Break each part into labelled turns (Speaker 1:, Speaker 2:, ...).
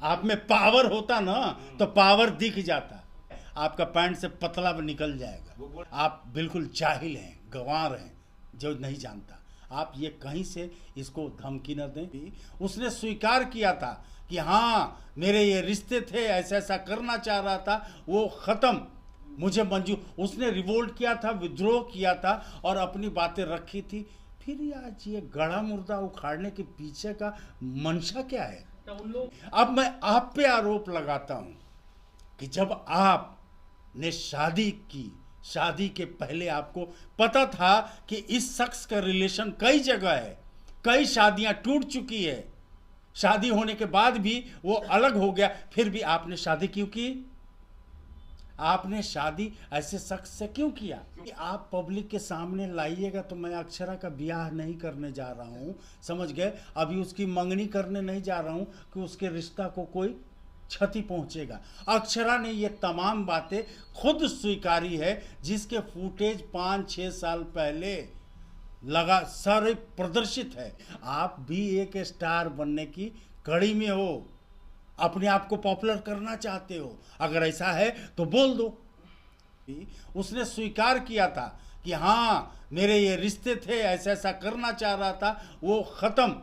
Speaker 1: आप में पावर होता ना तो पावर दिख जाता। आपका पैंट से पतला निकल जाएगा। आप बिल्कुल जाहिल हैं, गंवार हैं, जो नहीं जानता। आप ये कहीं से इसको धमकी न दें। उसने स्वीकार किया था कि हाँ मेरे ये रिश्ते थे, ऐसा ऐसा करना चाह रहा था, वो ख़त्म, मुझे मंजूर। उसने रिवोल्ट किया था, विद्रोह किया था और अपनी बातें रखी थी। फिर आज ये गड़ा मुर्दा उखाड़ने के पीछे का मंशा क्या है? अब मैं आप पे आरोप लगाता हूं कि जब आपने शादी की, शादी के पहले आपको पता था कि इस शख्स का रिलेशन कई जगह है, कई शादियां टूट चुकी है, शादी होने के बाद भी वो अलग हो गया, फिर भी आपने शादी क्यों की? आपने शादी ऐसे शख्स से क्यों किया? कि आप पब्लिक के सामने लाइएगा तो मैं अक्षरा का ब्याह नहीं करने जा रहा हूं, समझ गए? अभी उसकी मंगनी करने नहीं जा रहा हूं कि उसके रिश्ता को कोई क्षति पहुंचेगा। अक्षरा ने ये तमाम बातें खुद स्वीकारी है, जिसके फुटेज 5-6 साल पहले लगा सारे प्रदर्शित है। आप भी एक स्टार बनने की कड़ी में हो, अपने आप को पॉपुलर करना चाहते हो। अगर ऐसा है तो बोल दो। उसने स्वीकार किया था कि हाँ मेरे ये रिश्ते थे, ऐसा ऐसा करना चाह रहा था, वो ख़त्म,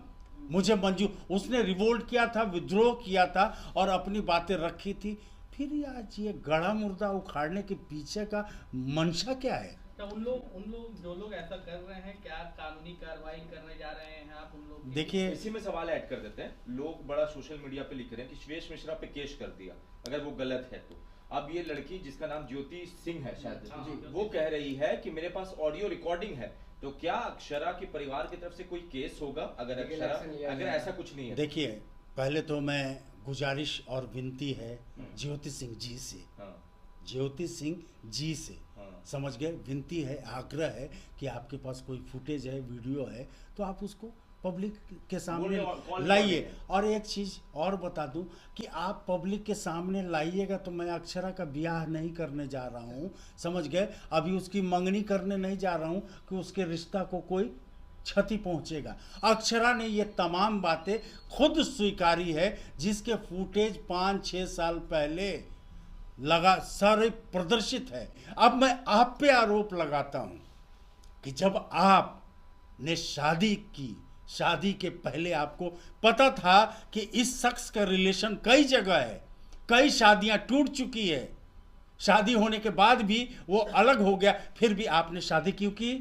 Speaker 1: मुझे मंजूर। उसने रिवोल्ट किया था, विद्रोह किया था और अपनी बातें रखी थी। फिर आज ये गड़ा मुर्दा उखाड़ने के पीछे का मंशा क्या है?
Speaker 2: क्या उन लोग जो लोग ऐसा कर रहे हैं, क्या कानूनी कार्रवाई करने जा रहे हैं आप उन लोग?
Speaker 1: देखिए,
Speaker 3: इसी में सवाल ऐड कर देते हैं। लोग बड़ा सोशल मीडिया पे लिख रहे हैं कि श्वेश मिश्रा पे केस कर दिया अगर वो गलत है तो। अब ये लड़की जिसका नाम ज्योति सिंह है शायद, वो कह रही है कि मेरे पास ऑडियो रिकॉर्डिंग है, तो क्या अक्षरा के परिवार की तरफ से कोई केस होगा अगर ऐसा कुछ नहीं है?
Speaker 1: देखिए, पहले तो मैं गुजारिश और विनती है ज्योति सिंह जी से, ज्योति सिंह जी से, समझ गए? विनती है, आग्रह है कि आपके पास कोई फुटेज है, वीडियो है, तो आप उसको पब्लिक के सामने लाइए। और एक चीज़ और बता दूं कि आप पब्लिक के सामने लाइएगा तो मैं अक्षरा का ब्याह नहीं करने जा रहा हूं, समझ गए? अभी उसकी मंगनी करने नहीं जा रहा हूं कि उसके रिश्ता को कोई क्षति पहुंचेगा। अक्षरा ने ये तमाम बातें खुद स्वीकारी है, जिसके फुटेज 5-6 साल पहले लगा सारे प्रदर्शित है। अब मैं आप पे आरोप लगाता हूं कि जब आपने शादी की, शादी के पहले आपको पता था कि इस शख्स का रिलेशन कई जगह है, कई शादियां टूट चुकी है, शादी होने के बाद भी वो अलग हो गया, फिर भी आपने शादी क्यों की?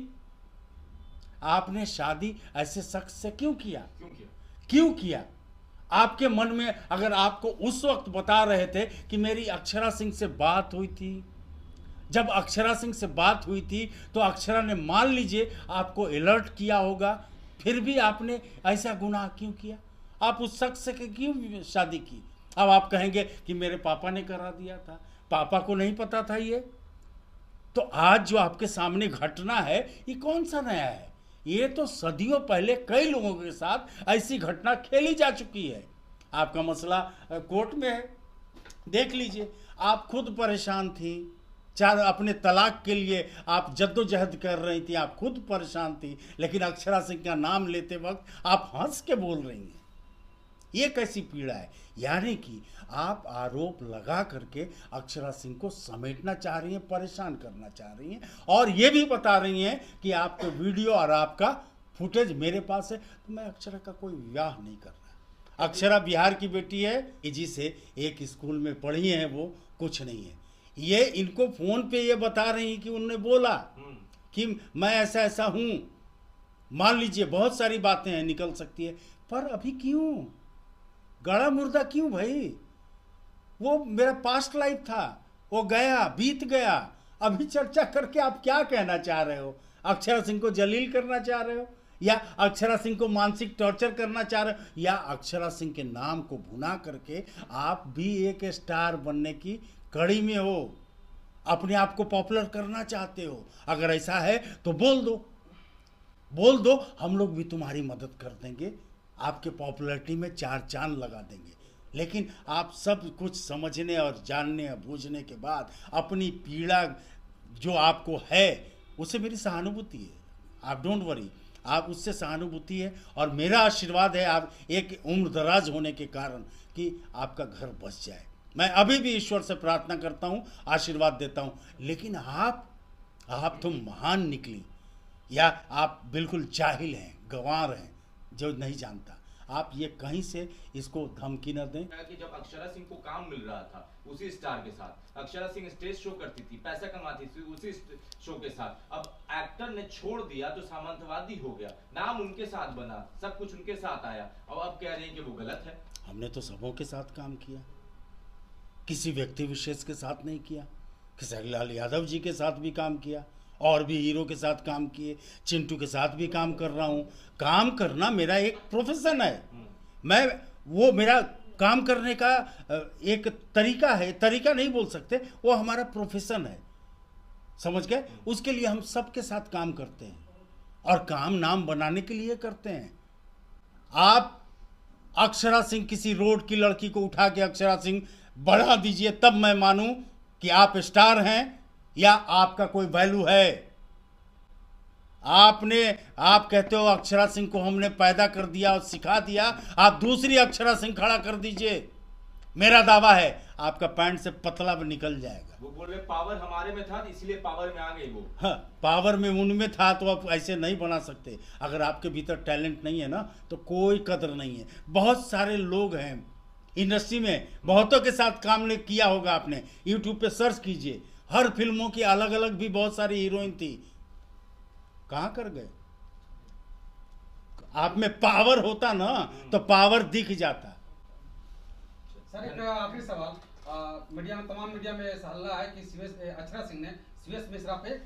Speaker 1: आपने शादी ऐसे शख्स से क्यों किया? क्यों किया? आपके मन में अगर आपको उस वक्त बता रहे थे कि मेरी अक्षरा सिंह से बात हुई थी, जब अक्षरा सिंह से बात हुई थी तो अक्षरा ने मान लीजिए आपको अलर्ट किया होगा, फिर भी आपने ऐसा गुनाह क्यों किया? आप उस शख्स से क्यों शादी की? अब आप कहेंगे कि मेरे पापा ने करा दिया था, पापा को नहीं पता था ये। तो आज जो आपके सामने घटना है ये कौन सा नया है? ये तो सदियों पहले कई लोगों के साथ ऐसी घटना खेली जा चुकी है। आपका मसला कोर्ट में है, देख लीजिए। आप खुद परेशान थी, चाहे अपने तलाक के लिए आप जद्दोजहद कर रही थी, आप खुद परेशान थी, लेकिन अक्षरा सिंह का नाम लेते वक्त आप हंस के बोल रही हैं। ये कैसी पीड़ा है? यानी कि आप आरोप लगा करके अक्षरा सिंह को समेटना चाह रही हैं, परेशान करना चाह रही हैं, और ये भी बता रही हैं कि आपके वीडियो और आपका फुटेज मेरे पास है, तो मैं अक्षरा का कोई विवाह नहीं कर रहा। अक्षरा बिहार की बेटी है, जी से एक स्कूल में पढ़ी हैं, वो कुछ नहीं है। ये इनको फोन पे ये बता रही हैं कि उन्होंने बोला कि मैं ऐसा ऐसा हूँ। मान लीजिए बहुत सारी बातें हैं, निकल सकती है, पर अभी क्यों गड़ा मुर्दा क्यों भाई? वो मेरा पास्ट लाइफ था, वो गया, बीत गया। अभी चर्चा करके आप क्या कहना चाह रहे हो? अक्षरा सिंह को जलील करना चाह रहे हो, या अक्षरा सिंह को मानसिक टॉर्चर करना चाह रहे हो, या अक्षरा सिंह के नाम को भुना करके आप भी एक स्टार बनने की कड़ी में हो, अपने आप को पॉपुलर करना चाहते हो? अगर ऐसा है तो बोल दो, बोल दो, हम लोग भी तुम्हारी मदद कर देंगे, आपके पॉपुलैरिटी में 4 चांद लगा देंगे। लेकिन आप सब कुछ समझने और जानने और बूझने के बाद अपनी पीड़ा जो आपको है उससे मेरी सहानुभूति है, आप डोंट वरी। आप उससे सहानुभूति है और मेरा आशीर्वाद है आप एक उम्र दराज होने के कारण कि आपका घर बस जाए। मैं अभी भी ईश्वर से प्रार्थना करता हूँ, आशीर्वाद देता हूँ। लेकिन आप तो महान निकली, या आप बिल्कुल जाहिल हैं, गंवार हैं, जो नहीं जानता। आप ये कहीं से इसको धमकी न दें।
Speaker 3: कि जब अक्षरा सिंह को काम मिल रहा था उसी स्टार के साथ, अक्षरा सिंह स्टेज शो करती थी, पैसा कमाती थी उसी शो के साथ, अब एक्टर ने छोड़ दिया तो सामंतवादी हो गया, नाम उनके साथ बना, सब कुछ उनके साथ आया, और अब कह रहे हैं कि वो गलत है।
Speaker 1: हमने तो सबों के साथ काम किया, किसी व्यक्ति विशेष के साथ नहीं किया। खेसारी लाल यादव जी के साथ भी काम किया, और भी हीरो के साथ काम किए, चिंटू के साथ भी काम कर रहा हूँ। काम करना मेरा एक प्रोफेशन है, वो मेरा काम करने का एक तरीका है, तरीका नहीं बोल सकते, वो हमारा प्रोफेशन है, समझ गए। उसके लिए हम सबके साथ काम करते हैं और काम नाम बनाने के लिए करते हैं। आप अक्षरा सिंह, किसी रोड की लड़की को उठा के अक्षरा सिंह बढ़ा दीजिए, तब मैं मानूं कि आप स्टार हैं या आपका कोई वैल्यू है। आप कहते हो अक्षरा सिंह को हमने पैदा कर दिया और सिखा दिया, आप दूसरी अक्षरा सिंह खड़ा कर दीजिए, मेरा दावा है आपका पैंट से पतला भी निकल जाएगा।
Speaker 3: वो बोल रहे पावर हमारे में था इसलिए पावर में आ गई वो।
Speaker 1: हाँ, पावर में उनमें था तो आप ऐसे नहीं बना सकते। अगर आपके भीतर टैलेंट नहीं है ना तो कोई कदर नहीं है। बहुत सारे लोग हैं इंडस्ट्री में, बहुतों के साथ काम किया होगा आपने, यूट्यूब पे सर्च कीजिए, हर फिल्मों की अलग अलग भी बहुत सारी हीरोइन थी, कहाँ कर गए। आप में पावर होता ना तो पावर दिख जाता।
Speaker 4: सर एक आखिरी सवाल, मीडिया में, तमाम मीडिया में हल्ला है कि अक्षरा सिंह ने सीएस मिश्रा पे